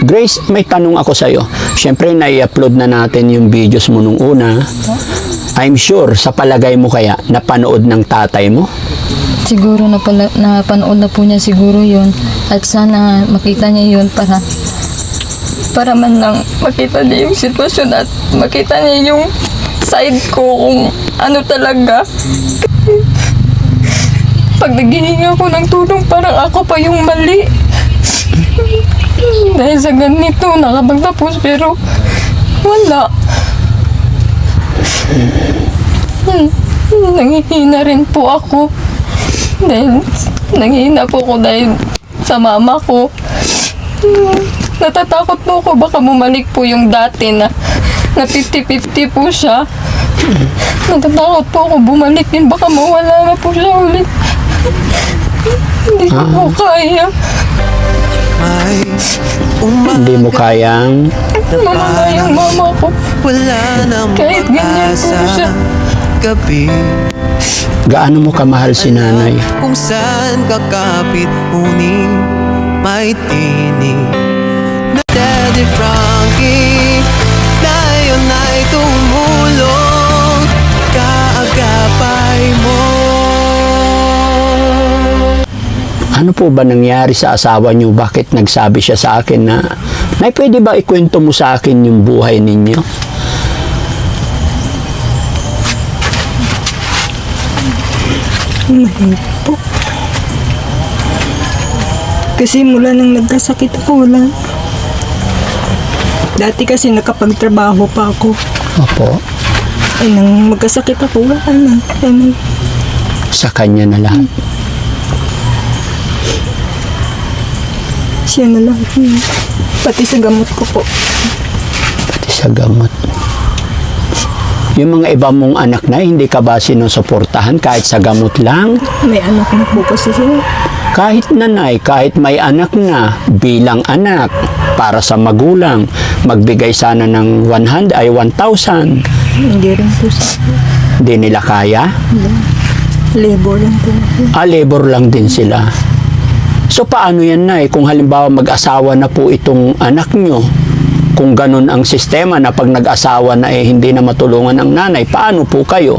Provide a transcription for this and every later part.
Grace, may tanong ako sa'yo. Siyempre, nai-upload na natin yung videos mo nung una. I'm sure, sa palagay mo kaya, napanood ng tatay mo? Siguro napanood na po niya siguro yun. At sana makita niya yun para man lang makita niya yung sitwasyon at makita niya yung side ko kung ano talaga. Pag naghihingi ako ng tulong, parang ako pa yung mali. Dahil sa ganito, nakapagtapos pero wala. Nanghihina rin po ako. Nanghihina po ako dahil sa mama ko. Natatakot po ako, baka bumalik po yung dati na 50-50 po siya. Natatakot po ako bumalik din, baka mawala na po siya ulit. Hindi ko po kaya. Hindi mo kayang... Mama yung mama ko. Kahit ganyan po siya. Gaano mo kamahal si nanay? Kung saan kakapit uning may tinig na Daddy Frankie, ngayon ay tumulong kaagapay mo. Ano po ba nangyari sa asawa niyo? Bakit nagsabi siya sa akin na, Nay, pwede ba ikwento mo sa akin yung buhay ninyo? Mahirap po. Kasi mula nang nagkasakit ako, wala. Dati kasi nakapagtrabaho pa ako. Opo. Ay, nang magkasakit ako, wala na. Ay, Sa kanya na lahat. siya na lang. Pati sa gamot ko po. Pati sa gamot. Yung mga iba mong anak na, hindi ka ba sinusuportahan kahit sa gamot lang? May anak na po kasi siya. Kahit nanay, kahit may anak na, bilang anak, para sa magulang, magbigay sana ng 1,000. Hindi rin po sa Hindi nila kaya? labor lang po. Labor lang din sila. So paano yan, Nay? Kung halimbawa mag-asawa na po itong anak nyo, kung ganun ang sistema na pag nag-asawa na hindi na matulungan ng nanay, paano po kayo?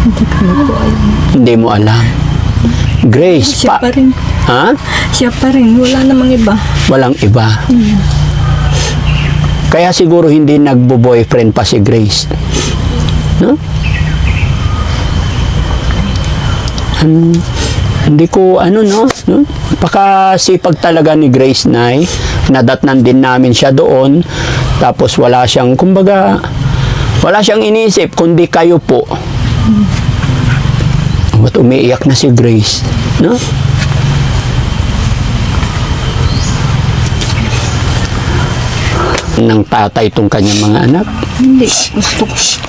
Hindi ko na po alam. Hindi mo alam. Grace, Siya pa rin. Ha? Siya pa rin. Wala namang iba. Walang iba. Kaya siguro hindi nagbo-boyfriend pa si Grace. No? Hindi ko, no? Pakasipag talaga ni Grace, Nay. Nadatnan din namin siya doon. Tapos wala siyang, kumbaga, wala siyang inisip, kundi kayo po. Ba't umiiyak na si Grace? No? Ng tatay itong kanyang mga anak. Hindi.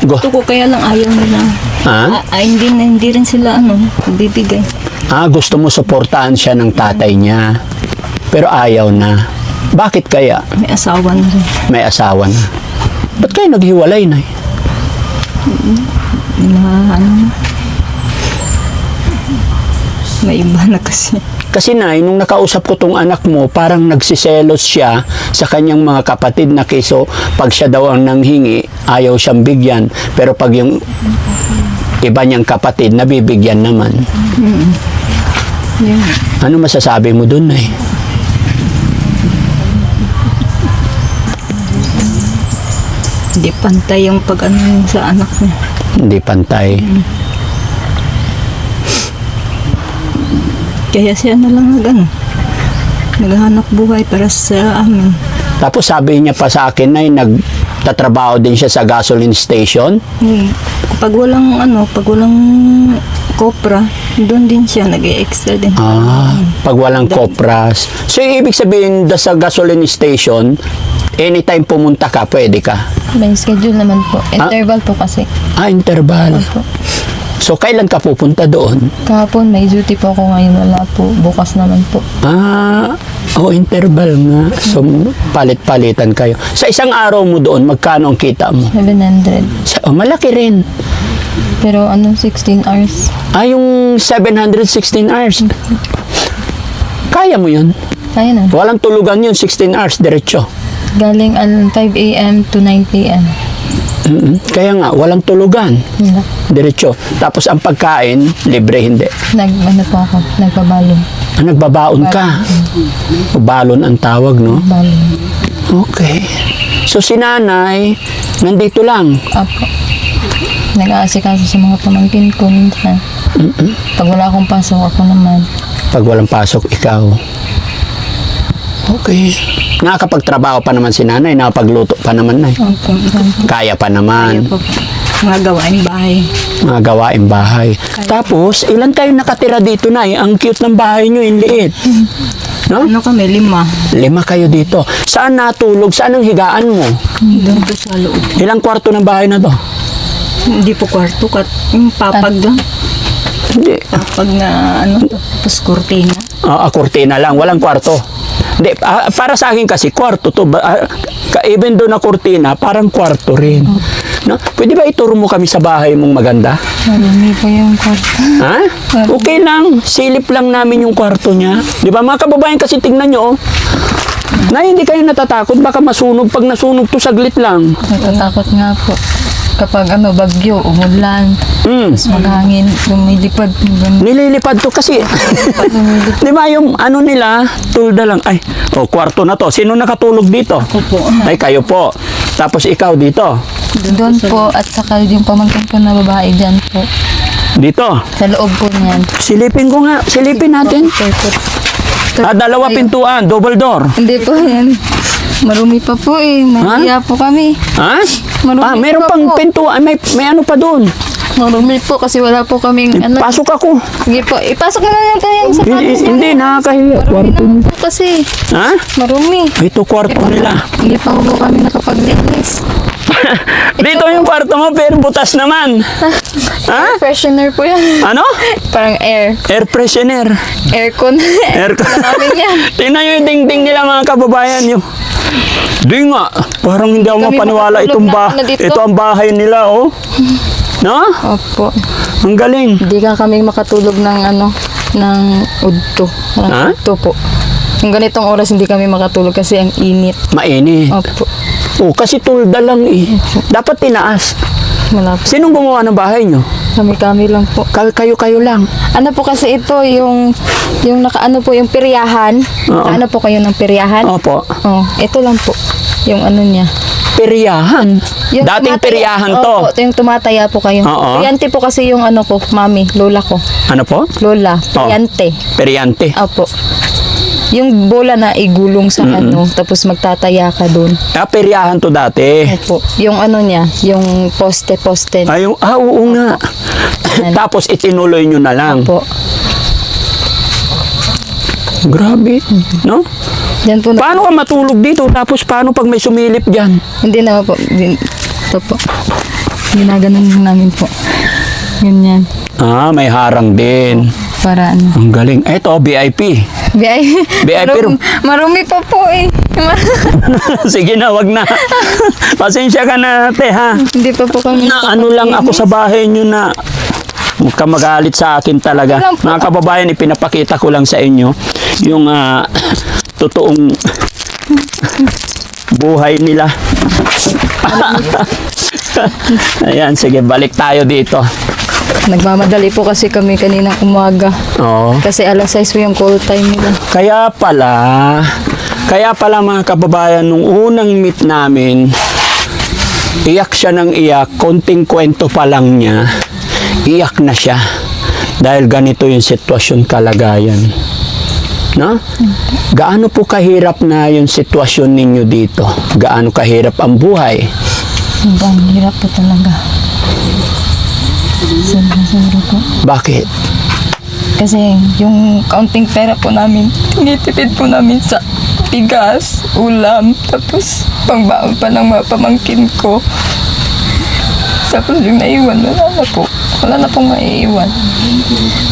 Gusto ko kaya lang ayaw nila. Ha? Hindi rin sila bibigay. Gusto mo suportahan siya ng tatay niya. Pero ayaw na. Bakit kaya? May asawa na rin. May asawa na. Ba't kayo naghiwalay, Nay? May iba na kasi. Kasi, Nay, nung nakausap ko tong anak mo, parang nagsiselos siya sa kanyang mga kapatid na kiso. Pag siya daw ang nanghingi, ayaw siyang bigyan. Pero pag yung iba niyang kapatid, nabibigyan naman. Yeah. Ano masasabi mo dun, Nay? Hindi pantay yung sa anak niya. Hindi pantay. Kaya siya na lang naghahanap buhay para sa amin. Tapos sabi niya pa sa akin, Nay, nagtatrabaho din siya sa gasoline station. Pag walang kopra, doon din siya nag-e-extra din. Pag walang kopras. So, ibig sabihin, sa gasoline station, anytime pumunta ka, pwede ka? May schedule naman po. Interval po kasi. Interval. Opo. So, kailan ka pupunta doon? Kahapon may duty po ako, ngayon wala po. Bukas naman po. Interval nga. So, palit-palitan kayo. Sa isang araw mo doon, magkano ang kita mo? 700. Malaki rin. Pero 16 hours. Yung 716 hours. Kaya mo yun? Kaya na. Walang tulugan yun, 16 hours, diretso. Galing 5 a.m. to 9 p.m. Kaya nga, walang tulugan. Wala. Diretso. Tapos ang pagkain, libre, hindi. Ano po ako, nagbabalon. Nagbabaon ka. Balon ang tawag, no? Balon. Okay. So si nanay, nandito lang. Apo. Nag-aasikaso sa mga pamangkin ko minsan. Pag wala akong pasok, ako naman. Pag walang pasok, ikaw. Okay. Nakakapagtrabaho pa naman si nanay, nakapagluto pa naman na. Opo. Kaya pa naman. Opo. Mga gawain bahay. Mga gawain bahay. Tapos, ilan kayo nakatira dito, nay? Ang cute ng bahay nyo, yung liit. No? Ano kami? 5. 5 kayo dito. Saan natulog? Saan ang higaan mo? Doon po sa loob. Ilang kwarto ng bahay na to? Hindi po kwarto. Yung papag lang. Hindi. Papag na ano. Tapos kurtina. Kurtina lang. Walang kwarto. Hindi. Para sa akin kasi, kwarto to. Even doon na kurtina, parang kwarto rin. No? Pwede ba ituro mo kami sa bahay mong maganda? Marumi po yung kwarto. Ha? Okay lang. Silip lang namin yung kwarto niya. Di ba mga kababayan kasi tingnan nyo, oh. Na hindi kayo natatakot. Baka masunog. Pag nasunog to saglit lang. Natatakot nga po. Kapag bagyo, umulan, tapos maghangin, lumilipad. Nililipad to kasi. Di ba yung ano nila, tulda lang. Ay, kwarto na to. Sino nakatulog dito? Opo. Ay, kayo po. Tapos ikaw dito. Doon po, at saka yung pamangkin ko na babae dyan po. Dito. Sa loob po niyan. Silipin ko nga. Silipin natin. Dalawa pintuan. Double door. Hindi po yan. Marumi pa po Mahiya po kami. Ha? Marumi Meron pa pang po. pintuan. May ano pa doon. Marumi po kasi wala po kaming Pasok ako. Sige po, ipasok na lang po yung sapatos. Hindi, nakakahiya. Marumi Kwarto. naman po kasi. Ha? Marumi. Ito kwarto nila. Hindi pa po kami nakapaglinis. Dito yung kwarto mo, pero butas naman. Ha? Freshener po yan. Ano? Parang air. Air freshener. Aircon. Aircon. Na namin yan. Tingnan nyo yung dingding nila mga kababayan nyo. Di nga, parang hindi ako Kami mapaniwala makatulog na dito. ito ang bahay nila, oh. No? Opo. Ang galing. Hindi ka kami makatulog ng ng udto. Ha? Udto po. Yung ganitong oras hindi kami makatulog kasi ang init. Mainit. Opo. Kasi tulda lang eh. Dapat tinaas. Wala po. Sinong gumawa ng bahay nyo? Kami lang po. Kayo lang. Ano po kasi ito, yung nakaano po, yung piryahan. Oo. Ano po kayo ng piryahan? Opo. Oh, ito lang po. Yung ano niya. Peryahan. Yung Dating tumataya- peryahan to. Opo, yung tumataya po kayo. Oo. Piryante po kasi yung ano ko, mami, lola ko. Ano po? Lola, piryante. Peryante. Opo. Yung bola na igulong sa tapos magtataya ka dun. Peryahan to dati. Opo. Yung ano niya, yung poste-poste. Oo nga. Tapos itinuloy nyo na lang. Opo. Grabe. No? Yan po. Paano ka matulog dito? Tapos paano pag may sumilip dyan? Hindi na po. Ito po. Ginaganon namin po. Ganyan. May harang din. Para ano. Ang galing. Eto, VIP. VIP room. Marumi pa po Sige na, wag na. Pasensya ka na, te, ha? Hindi pa po kami. Ano lang ako sa bahay nyo na huwag ka magalit sa akin talaga. Wala po. Mga kababayan, ipinapakita ko lang sa inyo yung totoong buhay nila. Ayan, sige, balik tayo dito. Nagmamadali po kasi kami kaninang umaga. Oo. Kasi alas 6 po yung call time nila. Kaya pala mga kababayan, nung unang meet namin, iyak siya ng iyak, konting kwento pa lang niya, iyak na siya. Dahil ganito yung sitwasyon, kalagayan. No? Gaano po kahirap na yung sitwasyon ninyo dito? Gaano kahirap ang buhay? Ang hirap po talaga. Sobra po. Bakit? Kasi yung counting pera po namin, tinitipid po namin sa bigas, ulam, tapos pangbaon pa ng mga pamangkin ko. Tapos yung naiwan, wala na po. Wala na pong maiiwan.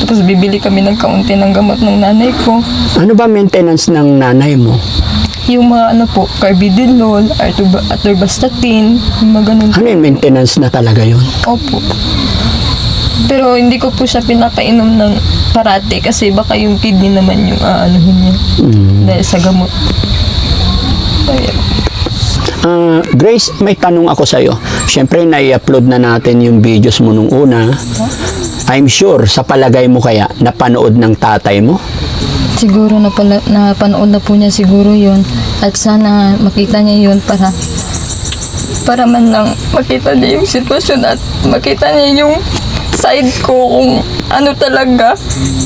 Tapos bibili kami ng kaunti ng gamot ng nanay ko. Ano ba maintenance ng nanay mo? Yung mga ano po, carbidelol, atorvastatin, yung mga ganun. Ano yung maintenance na talaga yun? Opo. Pero hindi ko po siya pinapainom ng parati kasi baka yung kidney naman yung aanuhin niya. dahil sa gamot. Ayun. Grace, may tanong ako sa'yo. Siyempre, nai-upload na natin yung videos mo nung una. I'm sure, sa palagay mo kaya, napanood ng tatay mo? Siguro napanood na po niya siguro yun. At sana makita niya yun para man lang makita niya yung sitwasyon at makita niya yung side ko kung ano talaga.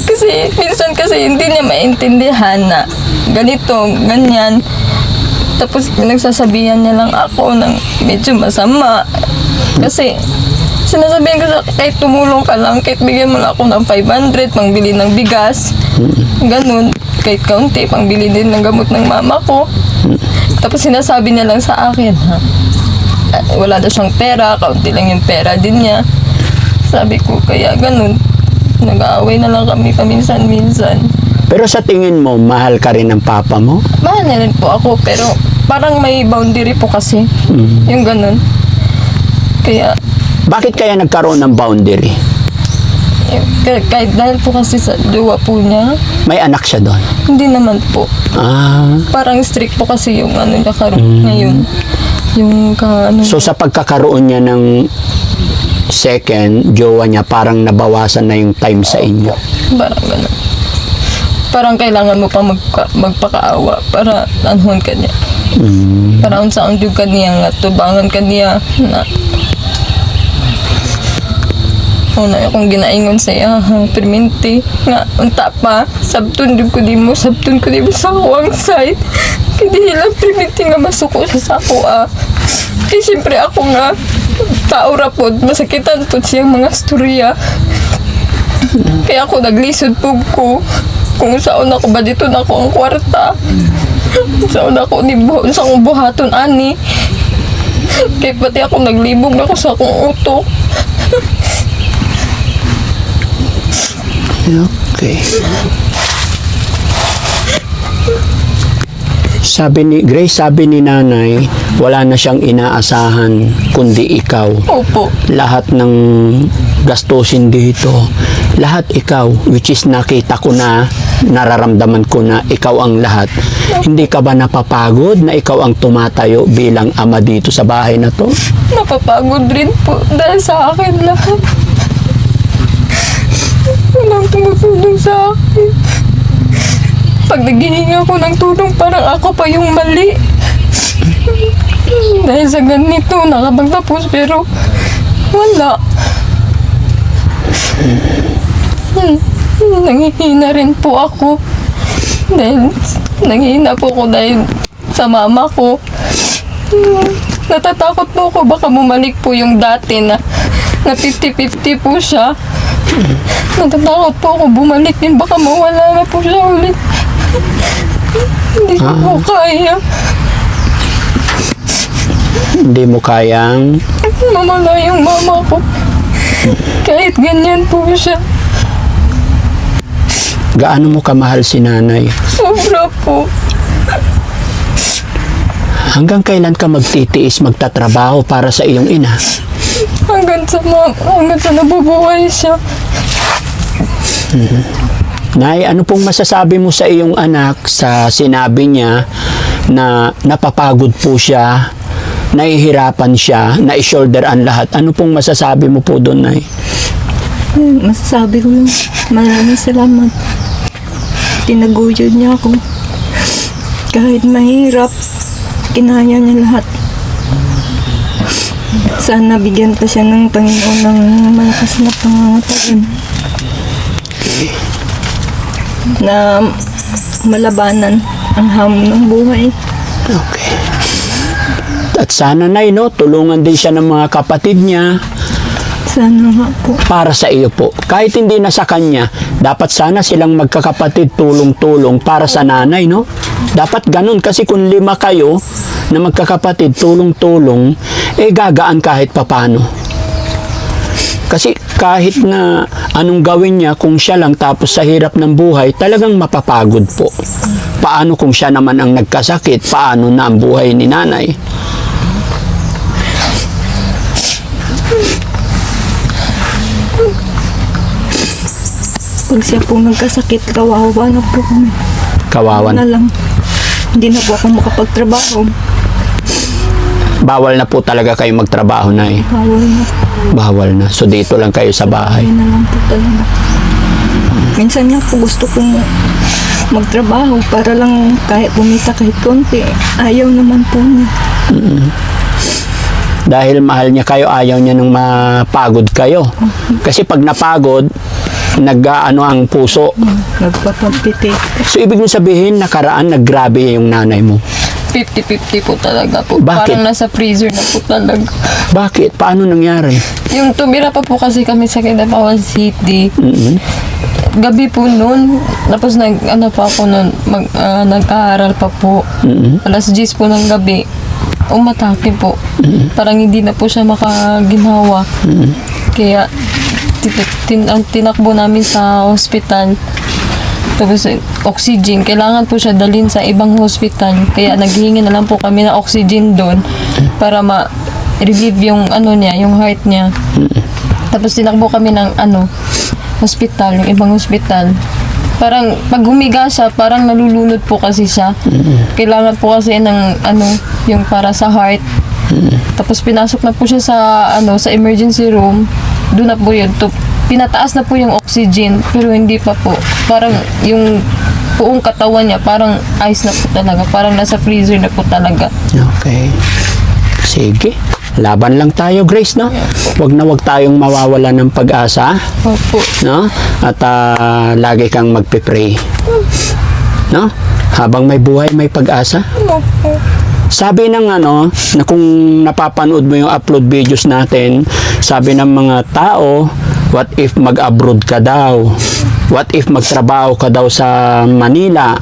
Kasi minsan kasi hindi niya maintindihan na ganito, ganyan. Tapos nagsasabihan niya lang ako ng medyo masama. Kasi sinasabihan ko sa kahit tumulong ka lang, kahit bigyan mo lang ako ng 500 pangbili ng bigas. Ganun, kahit kaunti pangbili din ng gamot ng mama ko. Tapos sinasabi niya lang sa akin, wala daw siyang pera, kaunti lang yung pera din niya. Sabi ko, kaya ganun, nag-aaway na lang kami paminsan-minsan. Pero sa tingin mo, mahal ka rin ng papa mo? Mahal na rin po ako, pero parang may boundary po kasi. Yung ganun. Kaya, Bakit kaya nagkaroon ng boundary? kahit dahil po kasi sa jowa po niya, May anak siya doon. hindi naman po. Parang strict po kasi yung ano niya ngayon. Yung So sa pagkakaroon niya ng second jowa niya, parang nabawasan na yung time sa inyo. parang ganun. Parang kailangan mo pa magpakaawa para anuhon ka niya. Para unsaon jud ka niya nga tubangan ka niya na una akong ginaingon sa iya perminti nga unta pa sabton jud ko di mo sa akong side kaya lang perminti nga masuko siya sa ako kaya siyempre ako nga tao rapod masakitan po siyang mga storya kaya ako naglisod po ko kung saan ako ba dito na ako ang kwarta. Saan ako sa akong buhaton ani. Kaya pati ako naglibog na ako sa akong utok. Okay. Sabi ni Grace, sabi ni nanay, wala na siyang inaasahan kundi ikaw. Opo. Lahat ng gastusin dito, lahat ikaw, which is nakita ko na, nararamdaman ko na ikaw ang lahat. Hindi ka ba napapagod na ikaw ang tumatayo bilang ama dito sa bahay na to? Napapagod rin po dahil sa akin lahat. Walang tumutulong sa akin. Pag naghihingi ako ng tulong, parang ako pa yung mali. Dahil sa ganito, nakapagtapos pero wala. Nanghihina rin po ako. Dahil nanghihina po ako dahil sa mama ko. Natatakot po ako baka bumalik po yung dati na 50-50 po siya. Natatakot po ako bumalik din baka mawala na po siya ulit. Hindi ko po kaya. Hindi mo kayang Mamala yung mama ko. Kahit ganyan po siya. gaano mo kamahal si nanay? Sobra po. Hanggang kailan ka magtitiis magtatrabaho para sa iyong ina? Hanggang sa nabubuhay siya. Nay, ano pong masasabi mo sa iyong anak sa sinabi niya na napapagod po siya, nahihirapan siya, na-shoulder ang lahat? Ano pong masasabi mo po doon, Nay? Masasabi ko lang, maraming salamat. Tinaguyod niya ako. Kahit mahirap, kinaya niya lahat. Sana bigyan pa siya ng Panginoon ng malakas na pangangatagan. Okay. Na malabanan ang hamon ng buhay. Okay. At sana, Nay, no, tulungan din siya ng mga kapatid niya Sana nga po. para sa iyo po. Kahit hindi na sa kanya, dapat sana silang magkakapatid tulong-tulong para sa nanay, no? Dapat ganun kasi kung 5 kayo na magkakapatid tulong-tulong, gagaan kahit papano. Kasi kahit na anong gawin niya, kung siya lang tapos sa hirap ng buhay, talagang mapapagod po. Paano kung siya naman ang nagkasakit? Paano na ang buhay ni nanay? Pag siya po nagkasakit, kawawa na po kami. Kawawan. Na lang. hindi na po ako makapagtrabaho. Bawal na po talaga kayo magtrabaho na eh. Bawal na. Bawal na. So dito lang kayo sa bahay. Ayun na lang po talaga. Minsan nga po gusto kong magtrabaho para lang kahit bumita kahit konti. Ayaw naman po niya. Dahil mahal niya kayo, ayaw niya nang mapagod kayo. Kasi pag napagod, nag-ano ang puso. Nagpapagpitik. So ibig mo sabihin, nakaraan, naggrabe yung nanay mo. 50-50 po talaga po. Bakit? Parang nasa freezer na po talaga. Bakit? Paano nangyari? Yung tumira pa po kasi kami sa Kidapawan City. Mm-mm. Gabi po noon. Tapos ano pa ako noon, nag-aaral pa po. Mm-mm. Alas 10 po ng gabi. Umatake po. Parang hindi na po siya makaginawa. Kaya tinakbo namin sa hospital. Tapos oxygen, kailangan po siya dalhin sa ibang hospital. Kaya naghihingi na lang po kami ng oxygen doon para ma-relieve yung ano niya, yung heart niya. Tapos tinakbo kami ng hospital, yung ibang hospital. Parang pag humiga siya, parang nalulunod po kasi siya. Kailangan po kasi ng yung para sa heart. Tapos pinasok na po siya sa emergency room. Doon na po yun. Pinataas na po yung oxygen, pero hindi pa po. Parang yung buong katawan niya, parang ice na po talaga. Parang nasa freezer na po talaga. Okay. Sige. Laban lang tayo, Grace, no? Wag na wag tayong mawawala ng pag-asa, Opo. no? At lagi kang magpe-pray. No? Habang may buhay, may pag-asa. Sabi ng na kung napapanood mo yung upload videos natin, sabi ng mga tao, what if mag-abroad ka daw? What if magtrabaho ka daw sa Manila?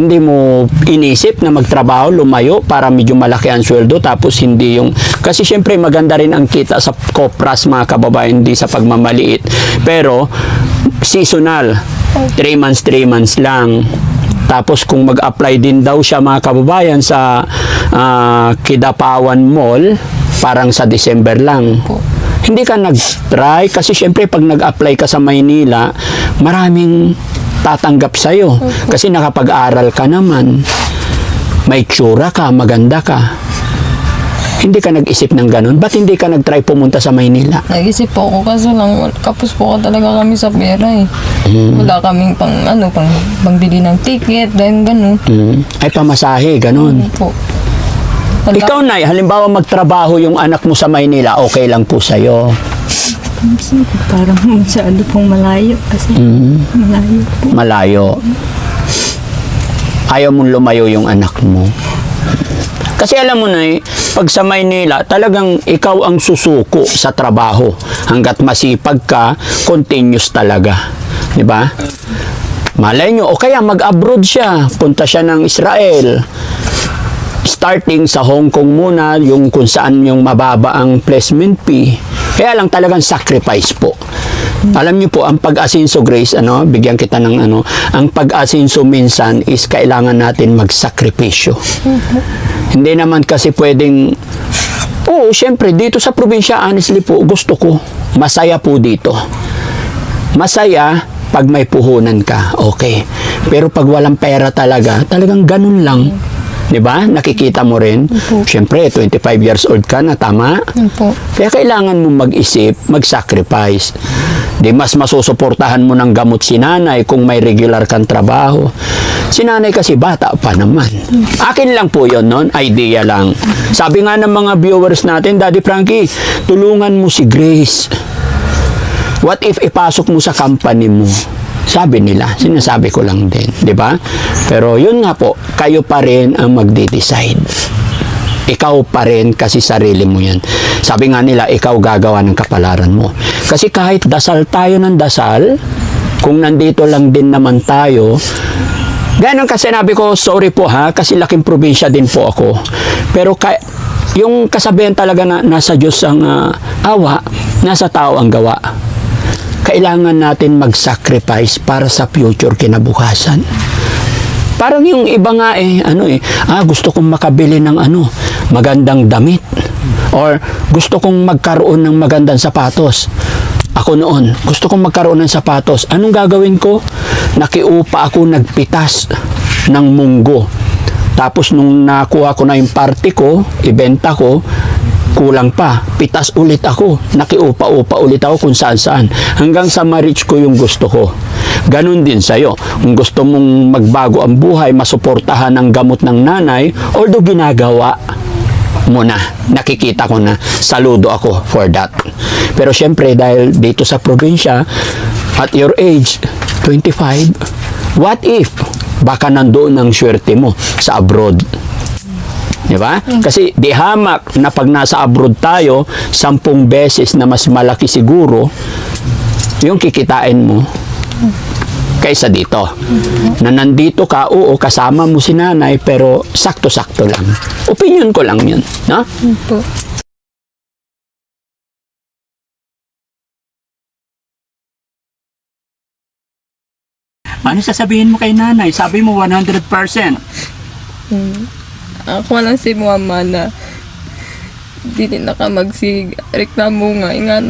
Hindi mo inisip na magtrabaho, lumayo para medyo malaki ang sweldo, tapos hindi yung... Kasi syempre maganda rin ang kita sa Kopras, mga kababayan, hindi sa pagmamaliit. Pero seasonal, 3 months lang. Tapos kung mag-apply din daw siya, mga kababayan, sa Kidapawan Mall, parang sa December lang. Hindi ka nag-try kasi syempre pag nag-apply ka sa Maynila, maraming tatanggap sa'yo. Kasi nakapag-aral ka naman. May tsura ka, maganda ka. Hindi ka nag-isip ng ganun? Ba't hindi ka nag-try pumunta sa Maynila? Nag-isip po ako kasi lang, kapos po ka talaga kami sa pera eh. Wala kaming pangbili ng ticket, dahil gano'n. Ay, pamasahe, ganun. Po. Wala. Ikaw, Nay, halimbawa magtrabaho yung anak mo sa Maynila, okay lang po sa'yo. Parang masyado pong malayo kasi malayo po. Malayo. Ayaw mong lumayo yung anak mo. Kasi alam mo na pag sa Maynila, talagang ikaw ang susuko sa trabaho. Hanggat masipag ka, continuous talaga. Di ba? Malay nyo, o kaya mag-abroad siya. Punta siya ng Israel. Starting sa Hong Kong muna, yung kung saan yung mababa ang placement fee. Kaya lang talagang sacrifice po. Alam niyo po, ang pag-asinso, Grace, bigyan kita ng ang pag-asinso minsan is kailangan natin magsakripisyo. Hindi naman kasi pwedeng, syempre, dito sa probinsya, honestly po, gusto ko, masaya po dito. Masaya, pag may puhunan ka, okay. Pero pag walang pera talagang ganun lang. Diba? Nakikita mo rin. Siyempre, 25 years old ka na, tama? Opo. Kaya kailangan mo mag-isip, mag-sacrifice. Di mas masusuportahan mo ng gamot si nanay kung may regular kang trabaho. Si nanay kasi bata pa naman. Akin lang po yun, non? Idea lang. Sabi nga ng mga viewers natin, Daddy Frankie, tulungan mo si Grace. What if ipasok mo sa company mo? Sabi nila, sinasabi ko lang din, di ba? Pero yun nga po, kayo pa rin ang magde-decide. Ikaw pa rin kasi sarili mo yan. Sabi nga nila, ikaw gagawa ng kapalaran mo. Kasi kahit dasal tayo ng dasal, kung nandito lang din naman tayo, ganun kasi sinabi ko, sorry po kasi laking probinsya din po ako. Pero yung kasabihan talaga na nasa Diyos ang awa, nasa tao ang gawa. Kailangan natin mag-sacrifice para sa future kinabukasan. Parang yung iba nga gusto kong makabili ng magandang damit. Or gusto kong magkaroon ng magandang sapatos. Ako noon, gusto kong magkaroon ng sapatos. Anong gagawin ko? Nakiupa ako, nagpitas ng munggo. Tapos nung nakuha ko na yung party ko, ibenta ko, kulang pa. Pitas ulit ako. Nakiupa-upa ulit ako kung saan-saan. Hanggang sa ma-reach ko yung gusto ko. Ganon din sa'yo. Kung gusto mong magbago ang buhay, masuportahan ang gamot ng nanay, although ginagawa mo na, nakikita ko na, saludo ako for that. Pero syempre, dahil dito sa probinsya, at your age, 25, what if baka nandoon ang swerte mo sa abroad? Di ba? Kasi di hamak na pag nasa abroad tayo, 10 beses na mas malaki siguro yung kikitain mo kaysa dito. Na nandito ka, oo, kasama mo si nanay, pero sakto-sakto lang. Opinion ko lang yun. No? Po. Ano sasabihin mo kay nanay? Sabi mo 100%. Ako lang si mama na dili na ka reklamo nga ingat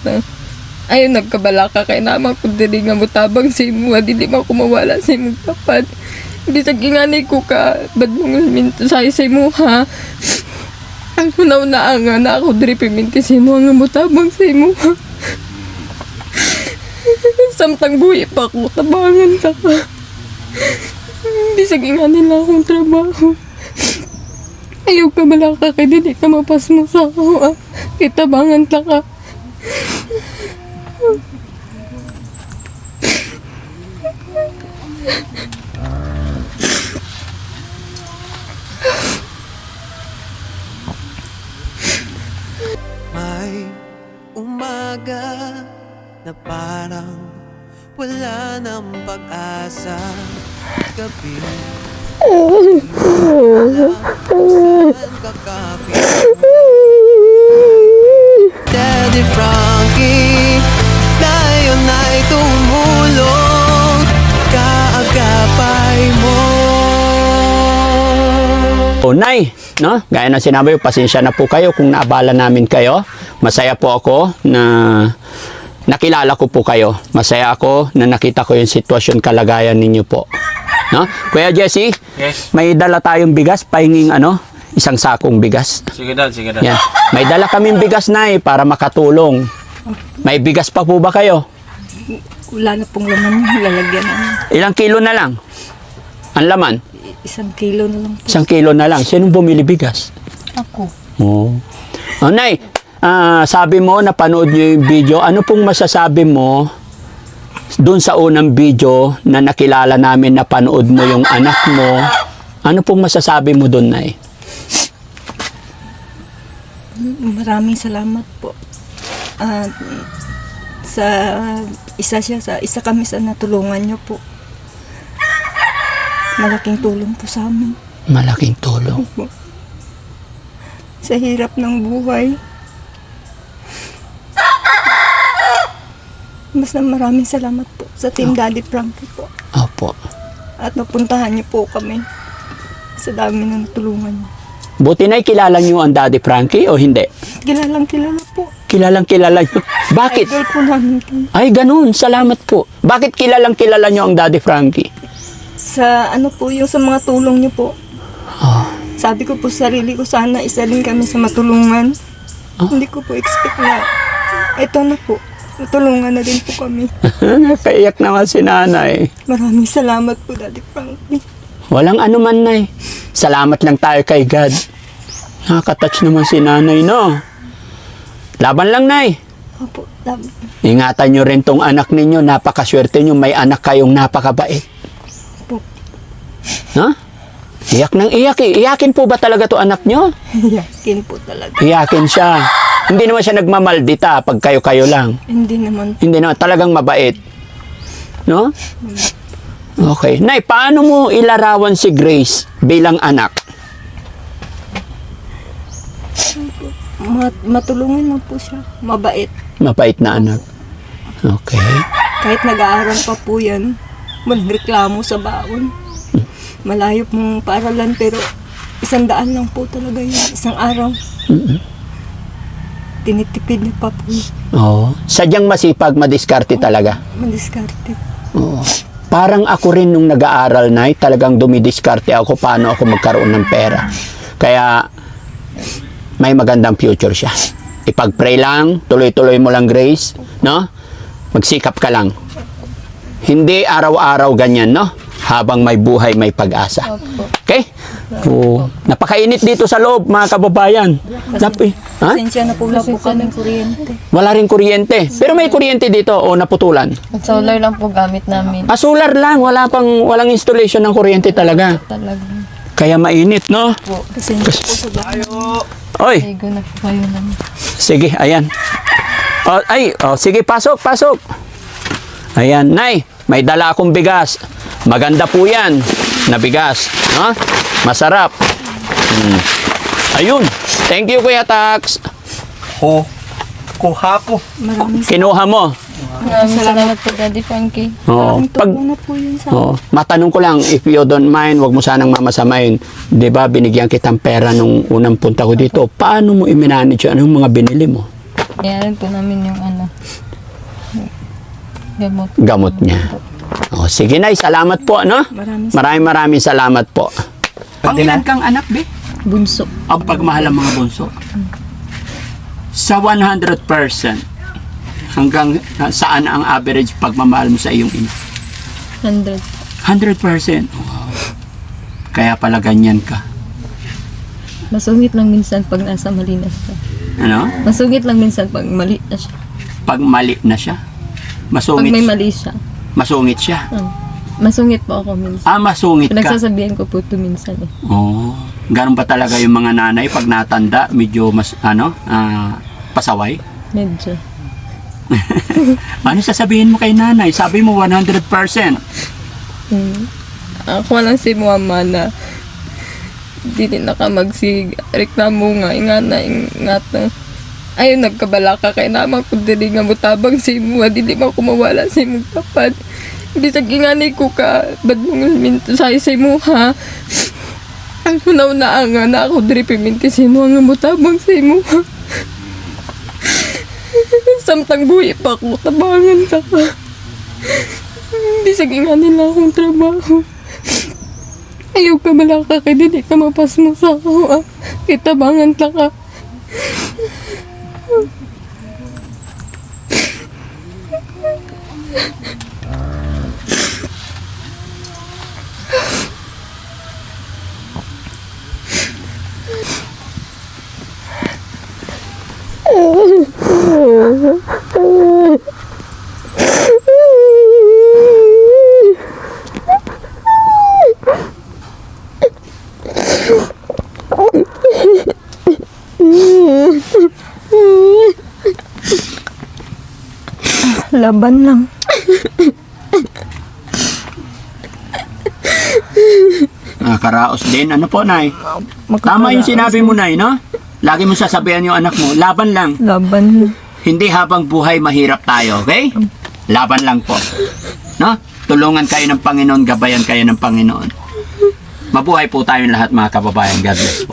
na ayun nagkabala ka kay naman kung dili nga mutabang si mo dili man ko mawala sa imong tapat bisag inganay ko ka bad mong minto sa mo ha ang kunaw na nga na ako diri piminti si mo nga mutabang sa mo ha samtang buhi pa ako tabangan ka ka bisag inganay lang akong trabaho. Ayaw ka bala ka kay dili ka mapasmo sa ako ah. Kitabangan ta ka. May umaga na parang wala ng pag-asa. Gabi kakapit Daddy Frankie, ngayon ay tumulong kaagapay mo. O Nay, no? Gaya na sinabi, pasensya na po kayo kung naabala namin kayo. Masaya po ako na nakilala ko po kayo. Masaya ako na nakita ko yung sitwasyon, kalagayan ninyo po. No? Kuya Jesse, Yes. may dala tayong bigas, pahinging isang sakong bigas. Sige dad, sige dad. Yan. May dala kaming bigas, Nay, para makatulong. May bigas pa po ba kayo? Wala na pong laman yung lalagyan namin. Ilang kilo na lang? Ang laman? 1 kilo na lang po. 1 kilo na lang. Sinong bumili bigas? Ako. Oh. Oh, Nay, sabi mo, napanood niyo yung video. Ano pong masasabi mo doon sa unang video na nakilala namin, napanood mo yung anak mo? Ano pong masasabi mo doon, Nay? Maraming salamat po. Sa isa kami sa natulungan niyo po. Malaking tulong po sa amin. Malaking tulong. Sa hirap ng buhay. Basta maraming salamat po sa Team Daddy Frankie po. Opo. At napuntahan niyo po kami sa dami ng tulungan niyo. Buti, Nay, kilala niyo ang Daddy Frankie o hindi? Kilalang kilala po. Kilalang kilala niyo. Bakit? Idol po namin kayo. Ay, ganun. Salamat po. Bakit kilalang kilala niyo ang Daddy Frankie? Sa po yung sa mga tulong niyo po. Oh. Sabi ko po sa sarili ko, sana isa din kami sa matulungan. Hindi ko po expect na ito na po. Matulungan na din po kami. Nakaiyak naman si nanay. Maraming salamat po, Daddy Frankie. Walang anuman, Nay. Salamat lang tayo kay God. Nakaka-touch naman si nanay, no? Laban lang, Nay. Opo, love. Ingatan nyo rin tong anak ninyo. Napakaswerte nyo. May anak kayong napakabait. Po. Ha? Iyak nang iyak eh. Iyakin po ba talaga to anak nyo? Yakin po talaga. Iyakin siya. Hindi naman siya nagmamaldita pag kayo-kayo lang. Hindi naman. Hindi naman. Talagang mabait. No? Okay. Nay, paano mo ilarawan si Grace bilang anak? Matulungin lang po siya. Mabait. Mabait na anak. Okay. Kahit nag-aaral pa po yan, magreklamo sa baon. Malayo pong paaralan pero 100 lang po talaga yun. Isang araw. tinitipid niya pa po. Oo. Sadyang masipag, madiskarte talaga. Madiskarte. Oo. Parang ako rin nung nag-aaral na, talagang dumidiskarte ako paano ako magkaroon ng pera. Kaya may magandang future siya. Ipag-pray lang, tuloy-tuloy mo lang, Grace, no? Magsikap ka lang. Hindi araw-araw ganyan, no? Habang may buhay, may pag-asa. Opo. Okay? Oo. Napakainit dito sa loob, mga kababayan. Ha? Pasensya na po, wala po kaming kuryente. Wala rin kuryente. Pero may kuryente dito o naputulan. Solar lang po gamit namin. Solar lang, walang installation ng kuryente talaga. Talaga. Kaya mainit, no? Pasensya po sa bahay. Oy, Ligo na po kayo lang. sige, ayan. Sige, pasok. Ayan, Nay, may dala akong bigas. Maganda po yan na bigas. Ha? Masarap. Ayun. Thank you, Kuya Tax. Kuha ko. Maraming Kinuha mo. Maraming salamat po, Daddy Frankie. Oo. tulong na po yun sa Matanong ko lang, if you don't mind, wag mo sanang mamasamayin. 'Di ba binigyan kitang pera nung unang punta ko dito. Paano mo i-manage yun? Anong mga binili mo? Kaya po namin yung gamot. Gamot niya. Sige, Nay. Salamat po, no? Maraming salamat po. Pangilan kang anak, be? Bunso. Ang pagmahal ng mga bunso. Sa 100%, hanggang saan ang average pagmamahal mo sa iyong ina? 100. 100%. Wow. Kaya pala ganyan ka. Masungit lang minsan pag nasa mali na siya. Ano? Masungit lang minsan pag mali na siya. Pag mali na siya. Pag Masungit, may mali siya. masungit siya. Masungit po ako minsan. Masungit ka. Pinagsasabihan ko po ito minsan eh. Oo. Ganun ba talaga yung mga nanay pag natanda, medyo pasaway? Medyo. Ano sasabihin mo kay nanay? Sabi mo 100%. Ako lang si mama na dili na ka reklamo nga ingat na. Ayun, nagkabala ka kay naman kung dili nga mutabang sa imo, dili man kumawala sa imong papad. Bisag inganay ko ka, bad mong minto sa imo ha. Ang una nga na ako diri piminti sa imo nga mutabang sa imo ha. Samtang buhi pa ako, tabangan ka ka. Bisag inganay lang akong trabaho. Ayaw ka malaka kay dili ka mapasmo sa ako ha. Kitabangan ta ka. laban lang. Karaos din. Ano po, Nay? Tama yung sinabi mo, Nay, no? Lagi mo sasabihan yung anak mo, laban lang. Laban. Hindi habang buhay mahirap tayo, okay? Laban lang po. No? Tulungan kayo ng Panginoon, gabayan kayo ng Panginoon. Mabuhay po tayong lahat, mga kababayan. God bless po.